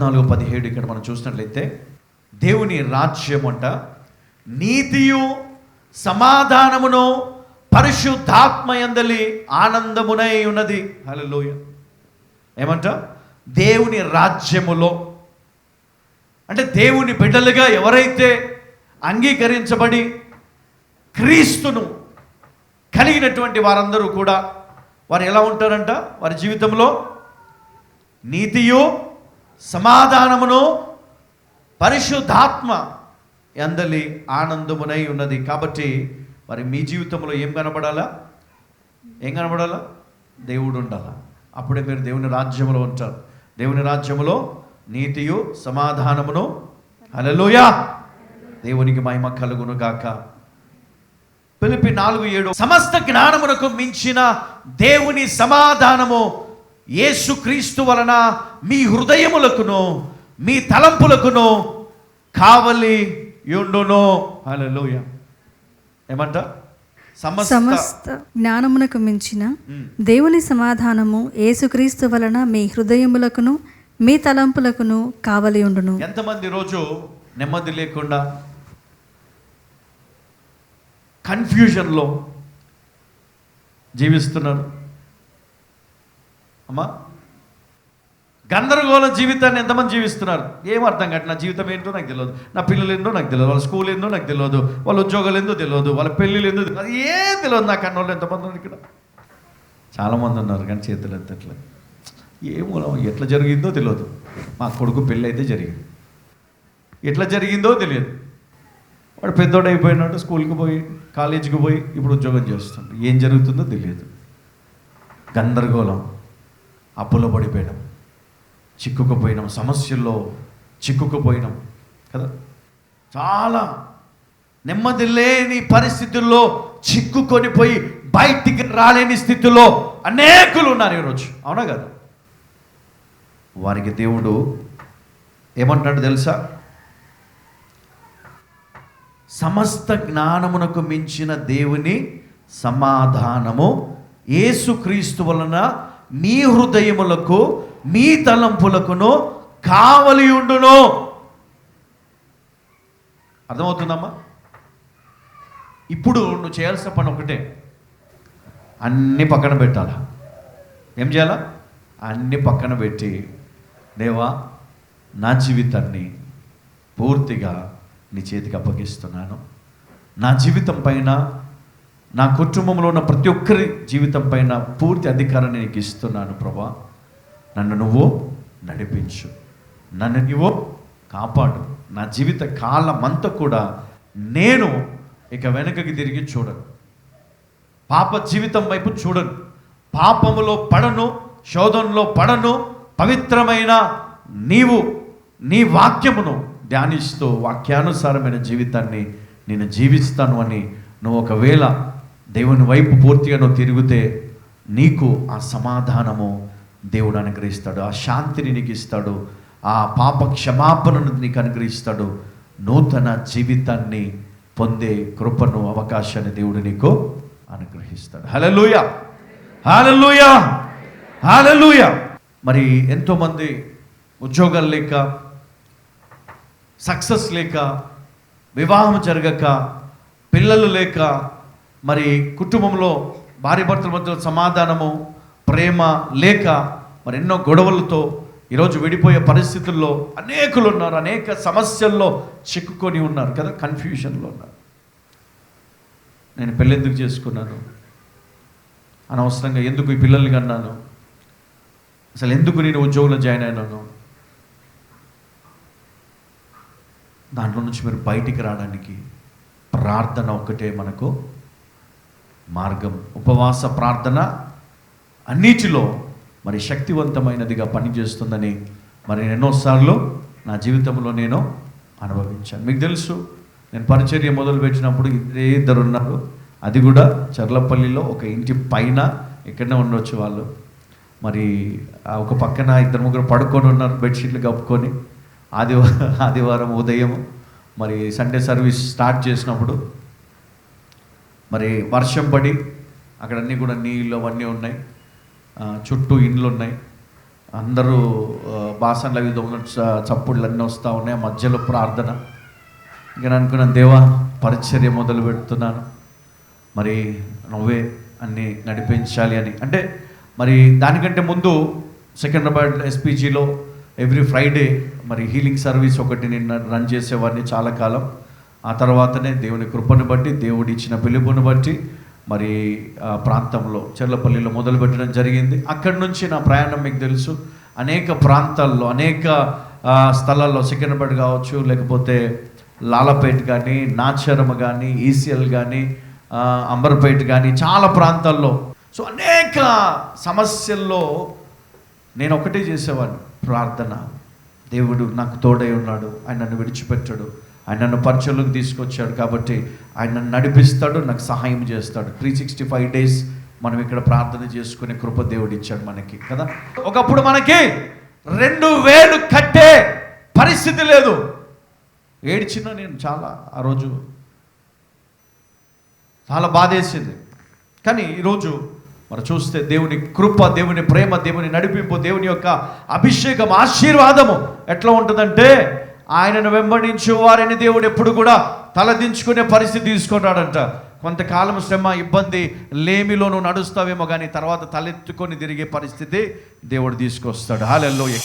14:17 ఇక్కడ మనం చూసినట్లయితే, దేవుని రాజ్యం అంట నీతియు సమాధానమును పరిశుద్ధాత్మ యందలి ఆనందమునై ఉన్నది. హల్లెలూయా. ఏమంట? దేవుని రాజ్యములో అంటే దేవుని బిడ్డలుగా ఎవరైతే అంగీకరించబడి క్రీస్తును కలిగినటువంటి వారందరూ కూడా వారు ఎలా ఉంటారంట? వారి జీవితంలో నీతియు సమాధానమును పరిశుద్ధాత్మ యందలి ఆనందమునై ఉన్నది. కాబట్టి మరి మీ జీవితంలో ఏం కనబడాలా? దేవుడు ఉండాలా. అప్పుడే మీరు దేవుని రాజ్యములో ఉంటారు. దేవుని రాజ్యములో నీతియు సమాధానమును, హల్లెలూయా, దేవునికి మహిమ కలుగును గాక. ఫిలిప్పీ 4:7 సమస్త జ్ఞానమునకు మించిన దేవుని సమాధానము యేసుక్రీస్తు వలన మీ హృదయములకును మీ తలంపులకును కావలి యుండును. హల్లెలూయా. ఏమంట? సమస్త జ్ఞానమునకు మించిన దేవుని సమాధానము యేసుక్రీస్తు వలన మీ హృదయములకును మీ తలంపులకును కావలి ఉండును. ఎంతమంది రోజు నెమ్మది లేకుండా కన్ఫ్యూజన్లో జీవిస్తున్నారు అమ్మా? గందరగోళ జీవితాన్ని ఎంతమంది జీవిస్తున్నారు? ఏం అర్థం కాదు. నా జీవితం ఏంటో నాకు తెలియదు, నా పిల్లలు ఏంటో నాకు తెలియదు, వాళ్ళ స్కూల్ ఏందో నాకు తెలియదు, వాళ్ళ ఉద్యోగాలు ఏందో తెలియదు, వాళ్ళ పెళ్ళిళ్ళు ఏందో తెలియదు, ఏం తెలియదు నాకు అన్నోళ్ళు ఎంతమంది ఉన్నారు ఇక్కడ? చాలామంది ఉన్నారు కానీ చేతులు ఎత్తట్లేదు. ఏమో ఎట్లా జరిగిందో తెలియదు. మా కొడుకు పెళ్ళి అయితే జరిగింది, ఎట్లా జరిగిందో తెలియదు. వాడు పెద్దోడు అయిపోయినట్టు స్కూల్కి పోయి కాలేజీకి పోయి ఇప్పుడు ఉద్యోగం చేస్తుంటాడు. ఏం జరుగుతుందో తెలియదు. గందరగోళం, అప్పులో పడిపోయడం, చిక్కుకుపోయినాం, సమస్యల్లో చిక్కుకుపోయినాం కదా. చాలా నెమ్మది లేని పరిస్థితుల్లో చిక్కుకొని పోయి బయటికి రాలేని స్థితిలో అనేకులు ఉన్నారు ఈరోజు. అవునా కదా? వారికి దేవుడు ఏమంటాడు తెలుసా? సమస్త జ్ఞానమునకు మించిన దేవుని సమాధానము యేసుక్రీస్తు వలన మీ హృదయములకు మీ తలంపులకును కావలి ఉండును. అర్థమవుతుందమ్మా? ఇప్పుడు నువ్వు చేయాల్సిన పని ఒకటే, అన్నీ పక్కన పెట్టాలా. ఏం చేయాలా? అన్నీ పక్కన పెట్టి, దేవా నా జీవితాన్ని పూర్తిగా నీ చేతికి అప్పగిస్తున్నాను. నా జీవితం పైన, నా కుటుంబంలో ఉన్న ప్రతి ఒక్కరి జీవితం పైన పూర్తి అధికారాన్ని నీకు ఇస్తున్నాను ప్రభా. నన్ను నువ్వు నడిపించు, నన్ను నువ్వు కాపాడు. నా జీవిత కాలమంతా కూడా నేను ఇక వెనకకి తిరిగి చూడను, పాప జీవితం వైపు చూడను, పాపములో పడను, శోధనలో పడను. పవిత్రమైన నీవు నీ వాక్యమును ధ్యానిస్తూ వాక్యానుసారమైన జీవితాన్ని నేను జీవిస్తాను అని నువ్వు ఒకవేళ దేవుని వైపు పూర్తిగా నువ్వు తిరిగితే నీకు ఆ సమాధానము దేవుడు అనుగ్రహిస్తాడు, ఆ శాంతిని నీకు ఇస్తాడు, ఆ పాప క్షమాపణను నీకు అనుగ్రహిస్తాడు. నూతన జీవితాన్ని పొందే కృపను, అవకాశాన్ని దేవుడు నీకు అనుగ్రహిస్తాడు. హల్లెలూయా, హల్లెలూయా, హల్లెలూయా. మరి ఎంతోమంది ఉద్యోగాలు లేక, సక్సెస్ లేక, వివాహం జరగక, పిల్లలు లేక, మరి కుటుంబంలో భార్యాభర్తల మధ్య సమాధానము, ప్రేమ లేక, మరి ఎన్నో గొడవలతో ఈరోజు విడిపోయే పరిస్థితుల్లో అనేకులు ఉన్నారు. అనేక సమస్యల్లో చిక్కుకొని ఉన్నారు కదా, కన్ఫ్యూషన్లో ఉన్నారు. నేను పెళ్ళి ఎందుకు చేసుకున్నాను, అనవసరంగా ఎందుకు ఈ పిల్లల్ని కన్నాను, అసలు ఎందుకు నేను ఉద్యోగంలో జాయిన్ అయినాను. దాంట్లో నుంచి మీరు బయటికి రావడానికి ప్రార్థన ఒక్కటే మనకు మార్గం. ఉపవాస ప్రార్థన అన్నిటిలో మరి శక్తివంతమైనదిగా పనిచేస్తుందని మరి ఎన్నోసార్లు నా జీవితంలో నేను అనుభవించాను. మీకు తెలుసు, నేను పరిచర్య మొదలుపెట్టినప్పుడు ఇద్దరు ఉన్నారు. అది కూడా చర్లపల్లిలో ఒక ఇంటి పైన, ఎక్కడనే ఉండొచ్చు వాళ్ళు. మరి ఒక పక్కన ఇద్దరు ముగ్గురు పడుకొని ఉన్నారు, బెడ్షీట్లు కప్పుకొని. ఆదివారం ఉదయం మరి సండే సర్వీస్ స్టార్ట్ చేసినప్పుడు మరి వర్షం పడి అక్కడ అన్నీ కూడా నీళ్ళు అవన్నీ ఉన్నాయి, చుట్టూ ఇండ్లు ఉన్నాయి. అందరూ బాసన్లు అవి దొంగ చప్పుళ్ళు అన్నీ వస్తూ ఉన్నాయి, మధ్యలో ప్రార్థన. ఇక నేను అనుకున్నాను, దేవా పరిచర్య మొదలు పెడుతున్నాను, మరి నువ్వే అన్నీ నడిపించాలి అని. అంటే మరి దానికంటే ముందు సికింద్రాబాద్ ఎస్పీజీలో ఎవ్రీ ఫ్రైడే మరి హీలింగ్ సర్వీస్ ఒకటి నేను రన్ చేసేవాడిని చాలా కాలం. ఆ తర్వాతనే దేవుని కృపను బట్టి, దేవుడి ఇచ్చిన పిలుపుని బట్టి మరి ఆ ప్రాంతంలో చెర్లపల్లిలో మొదలుపెట్టడం జరిగింది. అక్కడి నుంచి నా ప్రయాణం మీకు తెలుసు, అనేక ప్రాంతాల్లో అనేక స్థలాల్లో, సికింద్రాబాద్ కావచ్చు, లేకపోతే లాలపేట్ కానీ, నాచరమ కానీ, ఈసీఎల్ కానీ, అంబర్పేట్ కానీ, చాలా ప్రాంతాల్లో. సో అనేక సమస్యల్లో నేను ఒకటే చేసేవాడిని, ప్రార్థన. దేవుడు నాకు తోడై ఉన్నాడు, ఆయన నన్ను విడిచిపెట్టాడు, ఆయన నన్ను పరిచయంలోకి తీసుకొచ్చాడు, కాబట్టి ఆయన నన్ను నడిపిస్తాడు, నాకు సహాయం చేస్తాడు. 365 days మనం ఇక్కడ ప్రార్థన చేసుకునే కృప దేవుడు ఇచ్చాడు మనకి కదా. ఒకప్పుడు మనకి 2000 కట్టే పరిస్థితి లేదు. ఏడ్చినా నేను చాలా, ఆ రోజు చాలా బాధేసింది. కానీ ఈరోజు మరి చూస్తే దేవుని కృప, దేవుని ప్రేమ, దేవుని నడిపింపు, దేవుని యొక్క అభిషేకం, ఆశీర్వాదము ఎట్లా ఉంటుందంటే, ఆయనను వెంబడించే వారిని దేవుడు ఎప్పుడు కూడా తలదించుకునే పరిస్థితి తీసుకుంటాడంట. కొంతకాలం శ్రమ, ఇబ్బంది, లేమిలో నువ్వు నడుస్తావేమో, కానీ తర్వాత తలెత్తుకొని తిరిగే పరిస్థితి దేవుడు తీసుకొస్తాడు. హల్లెలూయా.